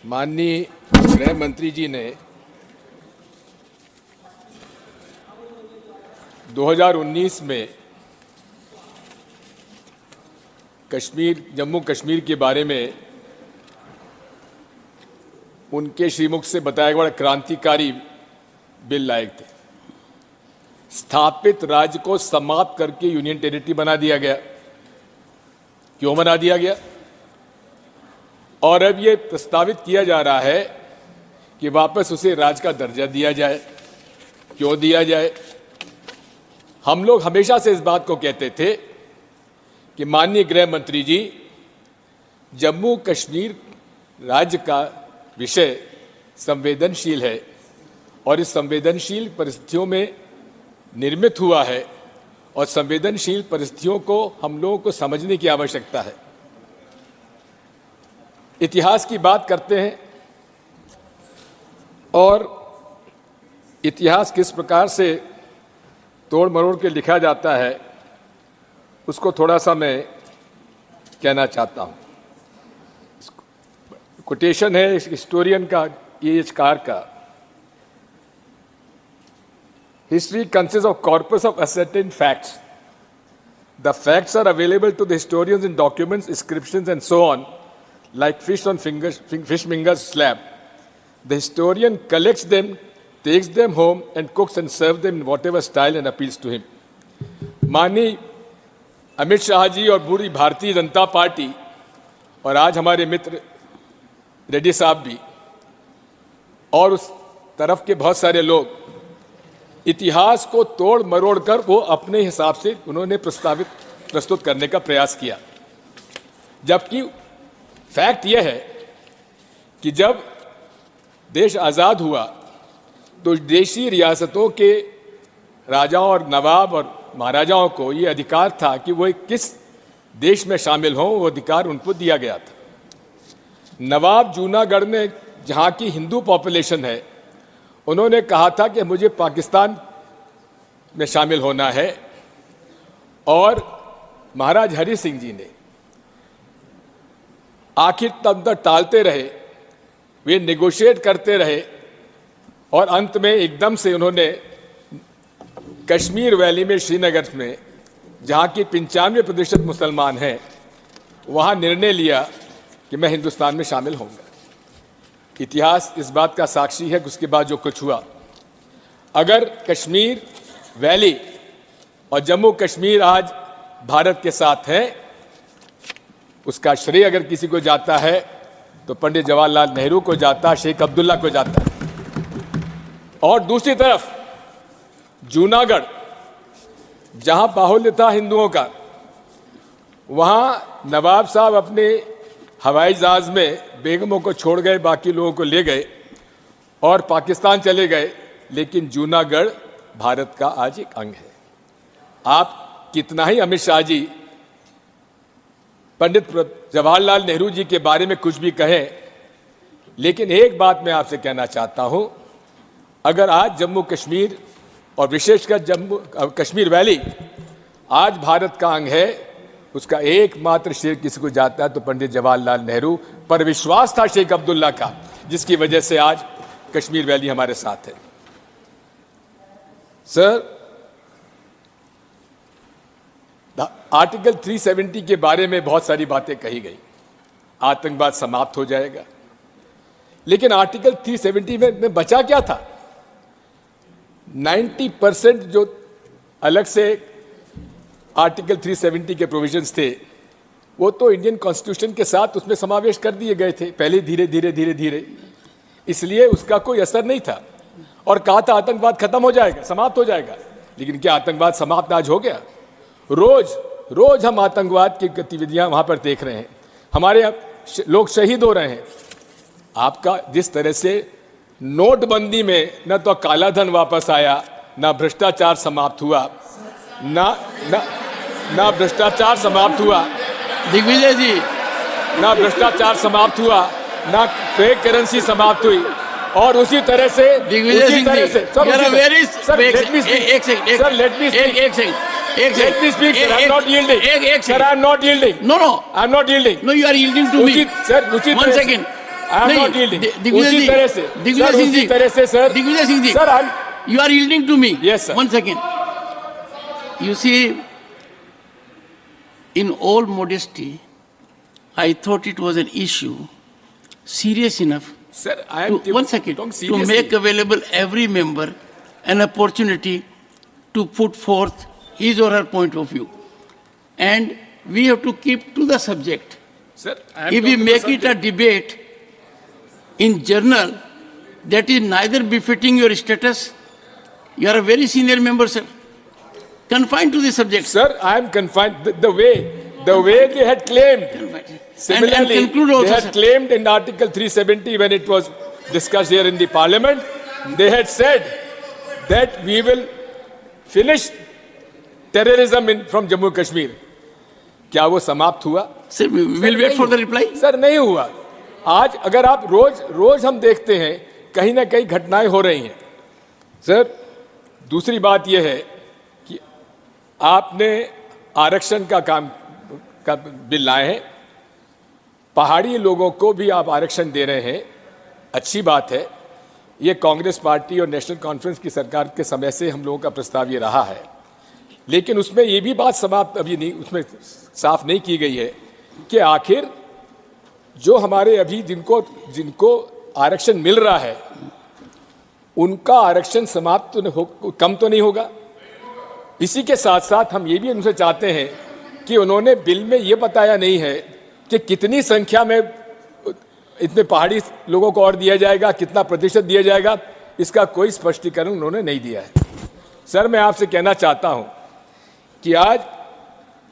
माननीय गृह मंत्री जी ने 2019 में जम्मू कश्मीर के बारे में उनके श्रीमुख से बताया गया क्रांतिकारी बिल लाए थे। स्थापित राज्य को समाप्त करके यूनियन टेरिटरी बना दिया गया। क्यों बना दिया गया? और अब ये प्रस्तावित किया जा रहा है कि वापस उसे राज्य का दर्जा दिया जाए। क्यों दिया जाए? हम लोग हमेशा से इस बात को कहते थे कि माननीय गृह मंत्री जी, जम्मू कश्मीर राज्य का विषय संवेदनशील है और इस संवेदनशील परिस्थितियों में निर्मित हुआ है और संवेदनशील परिस्थितियों को हम लोगों को समझने की आवश्यकता है। इतिहास की बात करते हैं और इतिहास किस प्रकार से तोड़ मरोड़ के लिखा जाता है उसको थोड़ा सा मैं कहना चाहता हूं। कोटेशन है हिस्टोरियन का, कार का। History consists of corpus of ascertained facts. The facts are available to the historians in documents, inscriptions, and so on, like fish on fishmonger's slab. The historian collects them, takes them home, and cooks and serves them in whatever style and appeals to him. माननीय अमित शाह जी और पूरी Bharatiya Janata party और आज हमारे मित्र रेड्डी साहब भी और उस तरफ के बहुत सारे लोग इतिहास को तोड़ मरोड़ कर वो अपने हिसाब से उन्होंने प्रस्तुत करने का प्रयास किया। जबकि फैक्ट यह है कि जब देश आज़ाद हुआ तो देशी रियासतों के राजाओं और नवाब और महाराजाओं को ये अधिकार था कि वो किस देश में शामिल हों, वो अधिकार उनको दिया गया था। नवाब जूनागढ़ में जहाँ की हिंदू पॉपुलेशन है, उन्होंने कहा था कि मुझे पाकिस्तान में शामिल होना है और महाराज हरि सिंह जी ने आखिर तब तक टालते रहे, वे नेगोशिएट करते रहे और अंत में एकदम से उन्होंने कश्मीर वैली में श्रीनगर में जहाँ की 95% मुसलमान हैं, वहाँ निर्णय लिया कि मैं हिंदुस्तान में शामिल होऊंगा। इतिहास इस बात का साक्षी है कि उसके बाद जो कुछ हुआ, अगर कश्मीर वैली और जम्मू कश्मीर आज भारत के साथ है, उसका श्रेय अगर किसी को जाता है तो पंडित जवाहरलाल नेहरू को जाता, शेख अब्दुल्ला को जाता है। और दूसरी तरफ जूनागढ़ जहां बाहुल्य था हिंदुओं का, वहां नवाब साहब अपने हवाई जहाज में बेगमों को छोड़ गए, बाकी लोगों को ले गए और पाकिस्तान चले गए। लेकिन जूनागढ़ भारत का आज एक अंग है। आप कितना ही अमित शाह जी पंडित जवाहरलाल नेहरू जी के बारे में कुछ भी कहें, लेकिन एक बात मैं आपसे कहना चाहता हूं, अगर आज जम्मू कश्मीर और विशेषकर जम्मू कश्मीर वैली आज भारत का अंग है, उसका एकमात्र श्रेय किसी को जाता है तो पंडित जवाहरलाल नेहरू पर विश्वास था शेख अब्दुल्ला का, जिसकी वजह से आज कश्मीर वैली हमारे साथ है। सर, आर्टिकल 370 के बारे में बहुत सारी बातें कही गई। आतंकवाद समाप्त हो जाएगा, लेकिन आर्टिकल 370 में बचा क्या था? 90% जो अलग से आर्टिकल 370 के प्रोविजंस थे, वो तो इंडियन कॉन्स्टिट्यूशन के साथ उसमें समावेश कर दिए गए थे पहले धीरे, इसलिए उसका कोई असर नहीं था। और कहा था आतंकवाद खत्म हो जाएगा, समाप्त हो जाएगा, लेकिन क्या आतंकवाद समाप्त आज हो गया? रोज हम आतंकवाद की गतिविधियां वहां पर देख रहे हैं, हमारे लोग शहीद हो रहे हैं। आपका जिस तरह से नोटबंदी में न तो काला धन वापस आया, ना भ्रष्टाचार समाप्त हुआ, ना भ्रष्टाचार समाप्त हुआ, दिग्विजय जी, ना भ्रष्टाचार समाप्त हुआ, ना फेक करेंसी समाप्त हुई, और उसी तरह से दिग्विजय सिंह जी, Let me speak, sir. I'm not yielding. Sir, I'm not yielding. No. I'm not yielding. No, you are yielding to me. Sir, One second. I am नहीं, नॉट यील्डिंग। दिग्विजय उसी जी, तरह से दिग्विजय सर, सिंह उसी जी, तरह से sir, Digvijay Singh ji, sir, I'm, you are yielding to me. Yes, sir. 1 second. You see, in all modesty, I thought it was an issue serious enough sir, I am to, 1 second, talking to seriously. make available every member an opportunity to put forth his or her point of view. And we have to keep to the subject. Sir, I am If we talking make to it a debate in journal, that is neither befitting your status. You are a very senior member, sir. Confined to the subject. Sir, I am confined. The way they had claimed. Confined. Similarly, and conclude also, they had sir. claimed in Article 370 when it was discussed here in the Parliament, they had said that we will finish terrorism from Jammu Kashmir. क्या वो समाप्त हुआ? Sir, we will wait for the reply. Sir नहीं हुआ। आज अगर आप रोज हम देखते हैं कहीं ना कहीं घटनाएं हो रही हैं। सर दूसरी बात यह है कि आपने आरक्षण का बिल लाए हैं, पहाड़ी लोगों को भी आप आरक्षण दे रहे हैं, अच्छी बात है। ये कांग्रेस पार्टी और नेशनल कॉन्फ्रेंस की सरकार के समय से हम लोगों का प्रस्ताव ये रहा है, लेकिन उसमें ये भी बात समाप्त अभी नहीं, उसमें साफ नहीं की गई है कि आखिर जो हमारे अभी जिनको आरक्षण मिल रहा है उनका आरक्षण समाप्त कम तो नहीं होगा। इसी के साथ साथ हम ये भी उनसे चाहते हैं कि उन्होंने बिल में ये बताया नहीं है कि कितनी संख्या में इतने पहाड़ी लोगों को और दिया जाएगा, कितना प्रतिशत दिया जाएगा, इसका कोई स्पष्टीकरण उन्होंने नहीं दिया है। सर मैं आपसे कहना चाहता हूं कि आज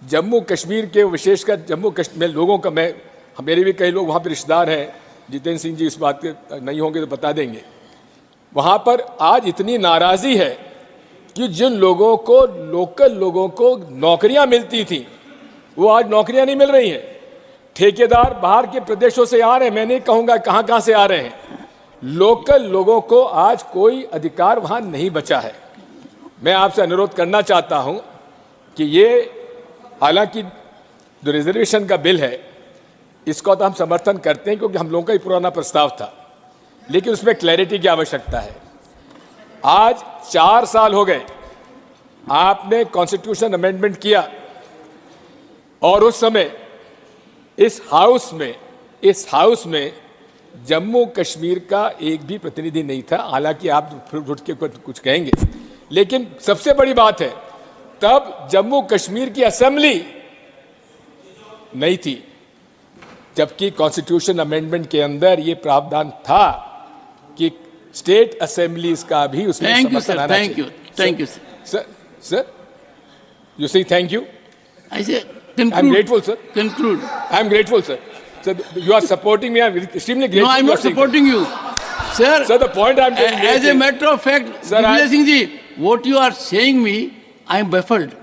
जम्मू कश्मीर के विशेषकर जम्मू कश्मीर लोगों का मेरे भी कई लोग वहाँ पर रिश्तेदार हैं, जितेंद्र सिंह जी इस बात के नहीं होंगे तो बता देंगे। वहाँ पर आज इतनी नाराज़ी है कि जिन लोगों को लोकल लोगों को नौकरियाँ मिलती थी वो आज नौकरियाँ नहीं मिल रही हैं। ठेकेदार बाहर के प्रदेशों से आ रहे हैं, मैं नहीं कहूँगा कहाँ से आ रहे हैं, लोकल लोगों को आज कोई अधिकार वहाँ नहीं बचा है। मैं आपसे अनुरोध करना चाहता हूँ कि ये हालांकि जो रिजर्वेशन का बिल है इसका तो हम समर्थन करते हैं क्योंकि हम लोगों का ही पुराना प्रस्ताव था, लेकिन उसमें क्लैरिटी की आवश्यकता है। आज 4 साल हो गए आपने कॉन्स्टिट्यूशन अमेंडमेंट किया और उस समय इस हाउस में जम्मू कश्मीर का एक भी प्रतिनिधि नहीं था। हालांकि आप फिर उठ के कुछ कहेंगे, लेकिन सबसे बड़ी बात है तब जम्मू कश्मीर की असेंबली नहीं थी, जबकि कॉन्स्टिट्यूशन अमेंडमेंट के अंदर ये प्रावधान था कि स्टेट असेंबलीज का भी उसमें समर्थन आना चाहिए। थैंक यू सर यू से थैंक यू। आई से I am grateful sir. conclude. I am grateful sir. Sir, you are supporting me. I am extremely grateful. No, I am not supporting you, sir. Sir, the point I am telling as a matter of fact, Divya Singh ji, what you are saying me, I am baffled.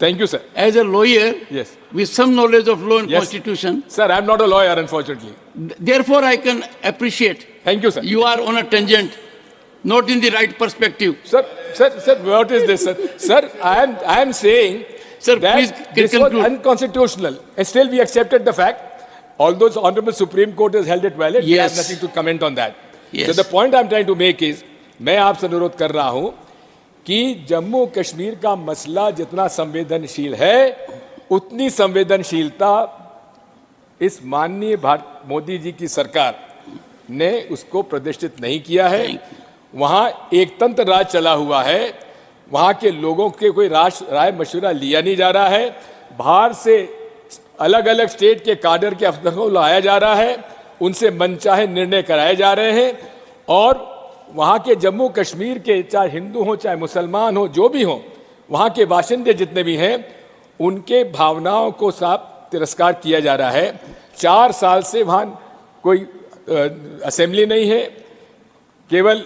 Thank you, sir. As a lawyer, yes, with some knowledge of law and yes, constitution, sir, I am not a lawyer, unfortunately. Therefore, I can appreciate. Thank you, sir. You are on a tangent, not in the right perspective. Sir, what is this, sir? Sir, I am saying, sir, that please this conclude. was unconstitutional, and still we accepted the fact. Although the Honorable Supreme Court has held it valid, we have nothing to comment on that. Yes. So the point I am trying to make is, मैं आपसे अनुरोध कर रहा हूं कि जम्मू कश्मीर का मसला जितना संवेदनशील है उतनी संवेदनशीलता इस माननीय मोदी जी की सरकार ने उसको प्रदर्शित नहीं किया है। वहां एक तंत्र राज चला हुआ है, वहां के लोगों के कोई राय मशवरा लिया नहीं जा रहा है, बाहर से अलग अलग स्टेट के काडर के अफसरों को लाया जा रहा है, उनसे मनचाहे निर्णय कराए जा रहे हैं और वहाँ के जम्मू कश्मीर के चाहे हिंदू हो चाहे मुसलमान हो जो भी हो, वहाँ के बाशिंदे जितने भी हैं उनके भावनाओं को साफ तिरस्कार किया जा रहा है। 4 साल से वहाँ कोई असेंबली नहीं है, केवल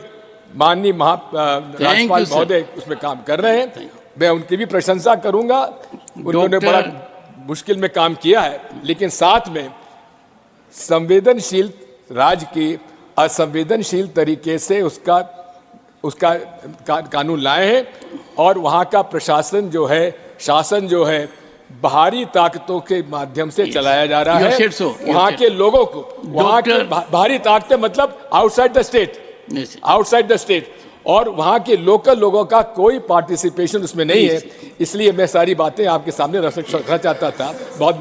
माननीय राज्यपाल महोदय उसमें काम कर रहे हैं। मैं उनकी भी प्रशंसा करूंगा, उन्होंने बड़ा मुश्किल में काम किया है, लेकिन साथ में संवेदनशील राज्य की असंवेदनशील तरीके से उसका कानून लाए हैं और वहाँ का प्रशासन जो है, शासन जो है बाहरी ताकतों के माध्यम से चलाया जा रहा You have है। said so. You have वहां said के लोगों को, वहां के बाहरी ताकतें मतलब outside the state, Yes, sir. Outside the state, और वहां के लोकल लोगों का कोई पार्टिसिपेशन उसमें नहीं है। इसलिए मैं सारी बातें आपके सामने रखना चाहता था। बहुत